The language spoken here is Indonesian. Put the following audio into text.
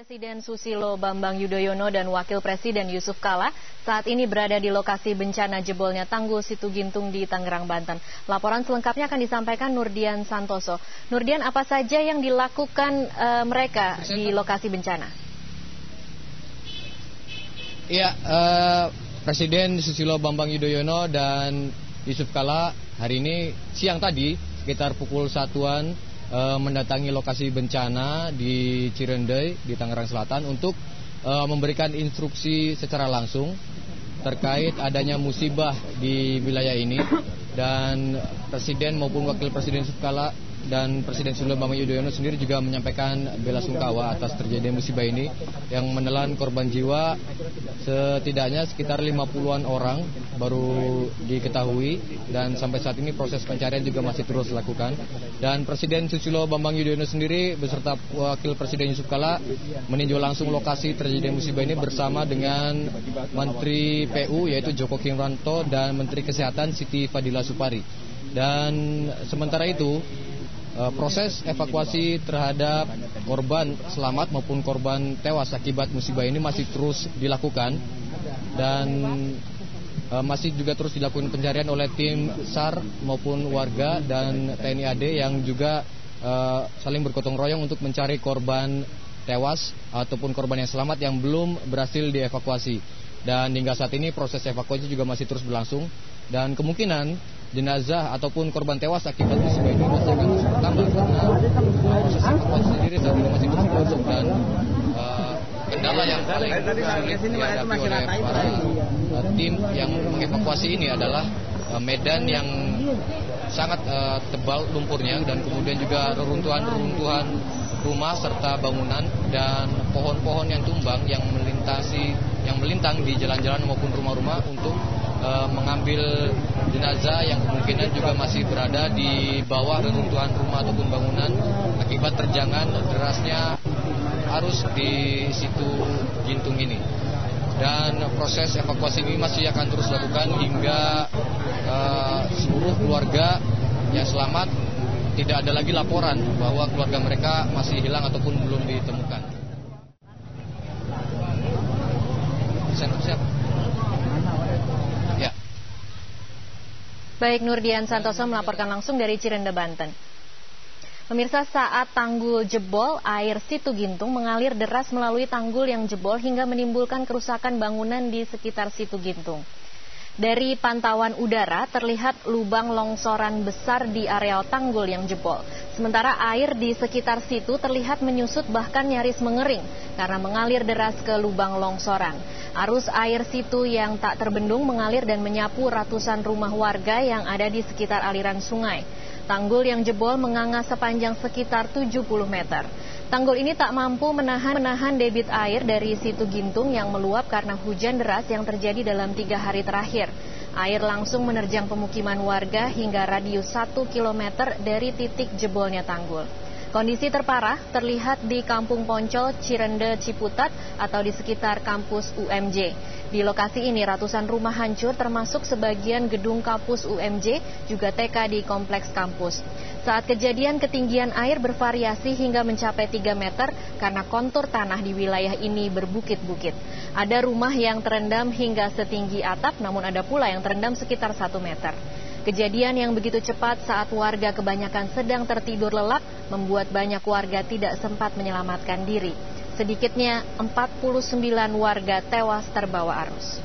Presiden Susilo Bambang Yudhoyono dan Wakil Presiden Yusuf Kala saat ini berada di lokasi bencana jebolnya Tanggul Situgintung di Tangerang, Banten. Laporan selengkapnya akan disampaikan Nurdian Santoso. Nurdian, apa saja yang dilakukan mereka di lokasi bencana? Iya, Presiden Susilo Bambang Yudhoyono dan Yusuf Kala hari ini siang tadi sekitar pukul 1-an mendatangi lokasi bencana di Cirendai di Tangerang Selatan untuk memberikan instruksi secara langsung terkait adanya musibah di wilayah ini, dan Presiden maupun Wakil Presiden Yusuf Kala dan Presiden Susilo Bambang Yudhoyono sendiri juga menyampaikan belasungkawa atas terjadinya musibah ini yang menelan korban jiwa setidaknya sekitar 50-an orang baru diketahui, dan sampai saat ini proses pencarian juga masih terus dilakukan. Dan Presiden Susilo Bambang Yudhoyono sendiri beserta Wakil Presiden Yusuf Kala meninjau langsung lokasi terjadinya musibah ini bersama dengan Menteri PU yaitu Joko Kinranto dan Menteri Kesehatan Siti Fadila Supari. Dan sementara itu proses evakuasi terhadap korban selamat maupun korban tewas akibat musibah ini masih terus dilakukan, dan masih juga terus dilakukan pencarian oleh tim SAR maupun warga dan TNI AD yang juga saling bergotong royong untuk mencari korban tewas ataupun korban yang selamat yang belum berhasil dievakuasi. Dan hingga saat ini proses evakuasi juga masih terus berlangsung, dan kemungkinan jenazah ataupun korban tewas akibat musibah ini masih akan terus bertambah karena proses evakuasi sendiri saat ini masih terus berlangsung. Dan kendala yang paling sulit dihadapi oleh para tim yang mengevakuasi ini adalah medan yang sangat tebal lumpurnya, dan kemudian juga reruntuhan rumah serta bangunan dan pohon-pohon yang tumbang yang melintang di jalan-jalan maupun rumah-rumah untuk mengambil jenazah yang kemungkinan juga masih berada di bawah reruntuhan rumah ataupun bangunan akibat terjangan derasnya arus di Situ Gintung ini. Dan proses evakuasi ini masih akan terus dilakukan hingga seluruh keluarga yang selamat tidak ada lagi laporan bahwa keluarga mereka masih hilang ataupun belum ditemukan. Siap. Ya. Baik, Nurdian Santoso melaporkan langsung dari Cirendai, Banten. Pemirsa, saat tanggul jebol, air Situ Gintung mengalir deras melalui tanggul yang jebol hingga menimbulkan kerusakan bangunan di sekitar Situ Gintung. Dari pantauan udara terlihat lubang longsoran besar di areal tanggul yang jebol. Sementara air di sekitar situ terlihat menyusut bahkan nyaris mengering karena mengalir deras ke lubang longsoran. Arus air situ yang tak terbendung mengalir dan menyapu ratusan rumah warga yang ada di sekitar aliran sungai. Tanggul yang jebol menganga sepanjang sekitar 70 meter. Tanggul ini tak mampu menahan debit air dari Situ Gintung yang meluap karena hujan deras yang terjadi dalam 3 hari terakhir. Air langsung menerjang pemukiman warga hingga radius 1 km dari titik jebolnya tanggul. Kondisi terparah terlihat di Kampung Poncol, Cirendai, Ciputat atau di sekitar kampus UMJ. Di lokasi ini ratusan rumah hancur termasuk sebagian gedung kampus UMJ, juga TK di kompleks kampus. Saat kejadian ketinggian air bervariasi hingga mencapai 3 meter karena kontur tanah di wilayah ini berbukit-bukit. Ada rumah yang terendam hingga setinggi atap, namun ada pula yang terendam sekitar 1 meter. Kejadian yang begitu cepat saat warga kebanyakan sedang tertidur lelap membuat banyak warga tidak sempat menyelamatkan diri. Sedikitnya 49 warga tewas terbawa arus.